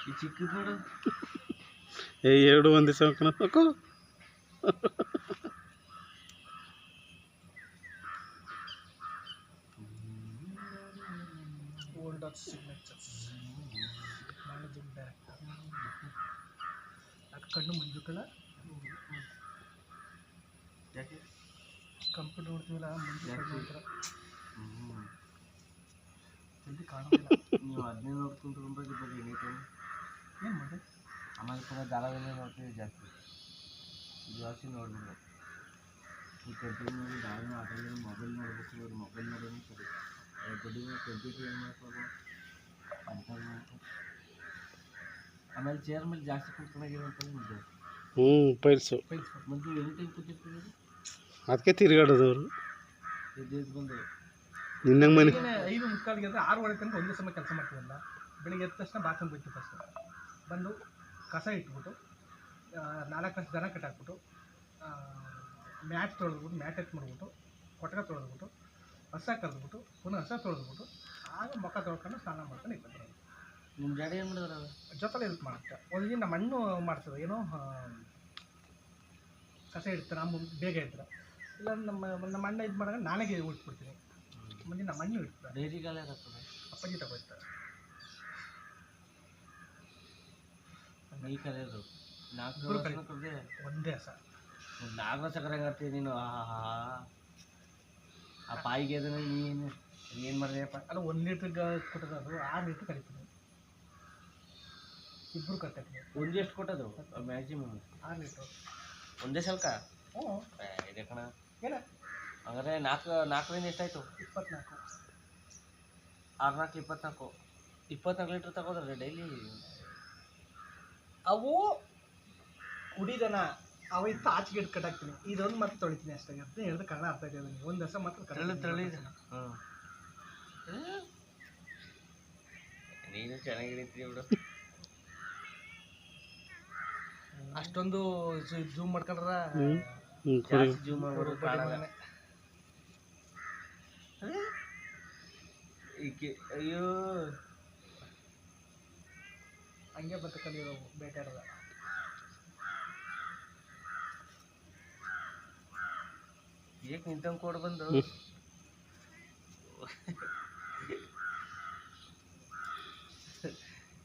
ಈ ಚಿಕ್ಕದು ನೋಡು. ಎರಡು ಒಂದೇ ಸಾಕು ಸಾಕು. Old signatures managing director. ಅದು ಕಣ್ಣು ಮಂಜು ಕಳ ಯಾಕೆ ಕಂಪ್ಯೂಟರ್ ನೋಡ್ತೀವಲ್ಲ ಮಂಜು ಕಣ್ಣು ಒಂಥರ ಜಲ್ದಿ ಕಾಣೋದಿಲ್ಲ. ನೀವು ಅದನ್ನೇ ನೋಡ್ಕೊಂಡು ಬಂದಾಗ ಎನಿ ಟೈಮ್ ಏನು ಮಾಡಿ ಆಮೇಲೆ ಪುನಃ ದಾಳದಲ್ಲೇ ನೋಡ್ತೀವಿ ಜಾಸ್ತಿ ಜಾಸ್ತಿ ನೋಡ್ಬಿಡ್ಬೇಕು. ಈ ಕಂಟಿನ್ಯೂ ದಾಳಿನ ಅದರಲ್ಲಿ ಮೊಬೈಲ್ ನೋಡ್ಬೇಕು. ಇವ್ರು ಮೊಬೈಲ್ ನೋಡೋದು ಸರಿ ಬಡ್ಡಿ ಕಂಟಿನ್ಯೂ ಏನು ಮಾಡ್ಬೋದು ಅಂತ ಮಾಡ್ತಾರೆ. ಆಮೇಲೆ ಚೇರ್ ಮೇಲೆ ಜಾಸ್ತಿ ಕೂತ್ಕೊಂಡಾಗಿರೋಂಥ ಮುಂದೆ ಪೈಲ್ಸು ಮುಂದೆ ಎನಿ ಟೈಮ್ ಕೂತಿರ್ತೀವಿ. ಅದಕ್ಕೆ ತಿರುಗಾಡೋದು ಅವರು ಎದ್ದು ಬಂದು ನಿನ್ನಂಗೆ ಮನೆ 5:45 ಅಂದರೆ 6:30 ತನಕ ಒಂದೇ ಸಮಯ ಕೆಲಸ ಮಾಡ್ತೀವಲ್ಲ. ಬೆಳಿಗ್ಗೆ ಎದ್ದ ತಕ್ಷಣ ಬಾತ್ರೂಮ್ ಬಿಟ್ಟು ಫಸ್ಟ್ ಬಂದು ಕಸ ಇಟ್ಬಿಟ್ಟು 4 ದನ ಕಟ್ಟಾಕ್ಬಿಟ್ಟು ಮ್ಯಾಟ್ ತೊಳೆದ್ಬಿಟ್ಟು ಮ್ಯಾಟ್ ಎತ್ ಮಾಡಿಬಿಟ್ಟು ಕೊಟ್ಟಗ ತೊಳೆದ್ಬಿಟ್ಟು ಹಸ ಕರೆದ್ಬಿಟ್ಟು ಪುನಃ ಹಸ ತೊಳೆದ್ಬಿಟ್ಟು ಆಗ ಮುಖ ತೊಳ್ಕೊಂಡು ಸ್ನಾನ ಮಾಡ್ಕೊಂಡು ಇರ್ತಾರೆ. ನಿಮ್ಮ ಡ್ಯಾಡಿ ಏನು ಮಾಡಿದಾರೆ ಜೊತೆಲೆ ಹೆಲ್ಪ್ ಮಾಡುತ್ತೆ. ಒಂದು ನಮ್ಮ ಮಣ್ಣು ಮಾಡ್ತದೆ ಏನೋ ಕಸ ಇಡ್ತಾರೆ ನಮ್ಮ ಬೇಗ ಇಡ್ತಾರೆ. ಇಲ್ಲ ನಮ್ಮ ಅಣ್ಣ ಇದು ಮಾಡಿದ್ರೆ ನಾನೇ ಉಟ್ಬಿಡ್ತೀನಿ. ಮುಂದೆ ನಮ್ಮ ಅಣ್ಣ ಇಡ್ತಾರೆ. ಡೈರಿಗಾಲ ಆಗ್ತದೆ ಅಪ್ಪಾಜಿ ತಗೋತಾರೆ. ನೀ ಕರೆಯೋದು 4 ವರ್ಷ ಕರೆದೆ ಒಂದೇ ಹಸ 4 ವರ್ಷ ಕರೆಯಾಗತ್ತೀವಿ ನೀನು. ಆ ಪಾಯಿಗೆ ಅದನ್ನು ಏನು ಮಾಡಿದೆಯಪ್ಪ. ಅಲ್ಲ 1 ಲೀಟ್ರಿಗೆ ಕೊಟ್ಟದ್ದು 6 ಲೀಟ್ರ್ ಕರಿತೀನಿ. ಇಬ್ಬರು ಕರ್ತೀನಿ. ಒಂದು ಎಷ್ಟು ಕೊಟ್ಟದು ಮ್ಯಾಕ್ಸಿಮಮ್ 6 ಲೀಟ್ರು ಒಂದೇ ಸಲ್ಕ. ಹ್ಞೂ ಇದೆ ಕಣ. ಏನ ಹಂಗಾರೆ 4ರಿಂದ ಎಷ್ಟಾಯಿತು? 24. 6 4 24. 24 ಲೀಟ್ರ್ ತಗೋದ್ರೆ ಡೈಲಿ. ಅವು ಕುಡಿದನ ಅವ ಇತ್ತು ಆಚೆಗೆ ಇಟ್ಟು ಕಟ್ಟಾಕ್ತೀನಿ. ಇದೊಂದು ಮತ್ತೆ ತೊಳಿತೀನಿ ಅಷ್ಟೇ. ಅಂತ ಹೇಳಿದ್ರೆ ಕನ್ನಡ ಅರ್ಥ ಆಗಿದೆ ನನಗೆ. ಒಂದು ದಸ ಮಾತ್ರ ನೀನು ಚೆನ್ನಾಗಿರ್ತೀವಿ ಬಿಡು. ಅಷ್ಟೊಂದು ಜೂಮ್ ಮಾಡ್ಕೊಂಡ್ರ ಜಾಸ್ತಿ ಜೂಮ್ ಮಾಡೋದು ಕಾಣಲ್ಲ. ಅಯ್ಯೋ ಹಂಗೆ ಬತ್ತ ಕಲಿಯೋದು ಬೇಟಾಡ್ದ. ಏಕೆ ನಿಂತಂಗೆ ಕೊಡು ಬಂದು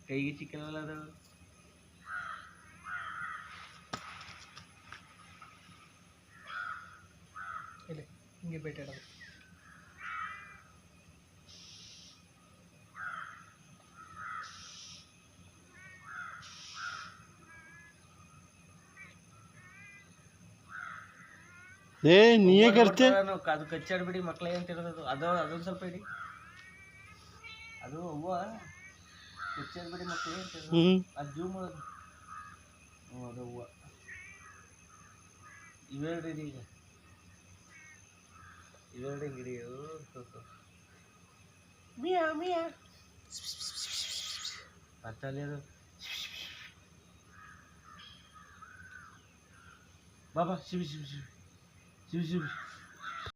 ಕೈಗೆ ಚಿಕ್ಕನಲ್ಲ ಅದು. ಇಲ್ಲಿ ಹಿಂಗೆ ಬೇಟಾಡೋದು. ನೀಯೇ ಕರ್ತೆ ಅದು ಕಚ್ಚಾಡ್ಬಿಡಿ ಮಕ್ಕಳೇ ಅಂತ ಹೇಳೋದು. ಅದೊಂದು ಸ್ವಲ್ಪ ಇಡಿ. ಅದು ಹೂವು ಕಚ್ಚಾಡ್ಬಿಡಿ ಮಕ್ಕಳೇ ಅಂತ ಹೇಳೋದು. ಅದು ಜೂಮ್ ಅದು ಹೂವು ಇವೆರಡು ಇಡಿ. ಈಗ ಇವೆರಡು ಹಿಂಗೆ ಹಿಡಿಯೋ ಮಿಯಾ ಮಿಯಾ ಮತ್ತಲ್ಲಿ ಅದು ಬಾಬಾ ಶಿವಿ ಶಿವಿ ಶಿವಿ ಶಿವಿ ಶಿವಿ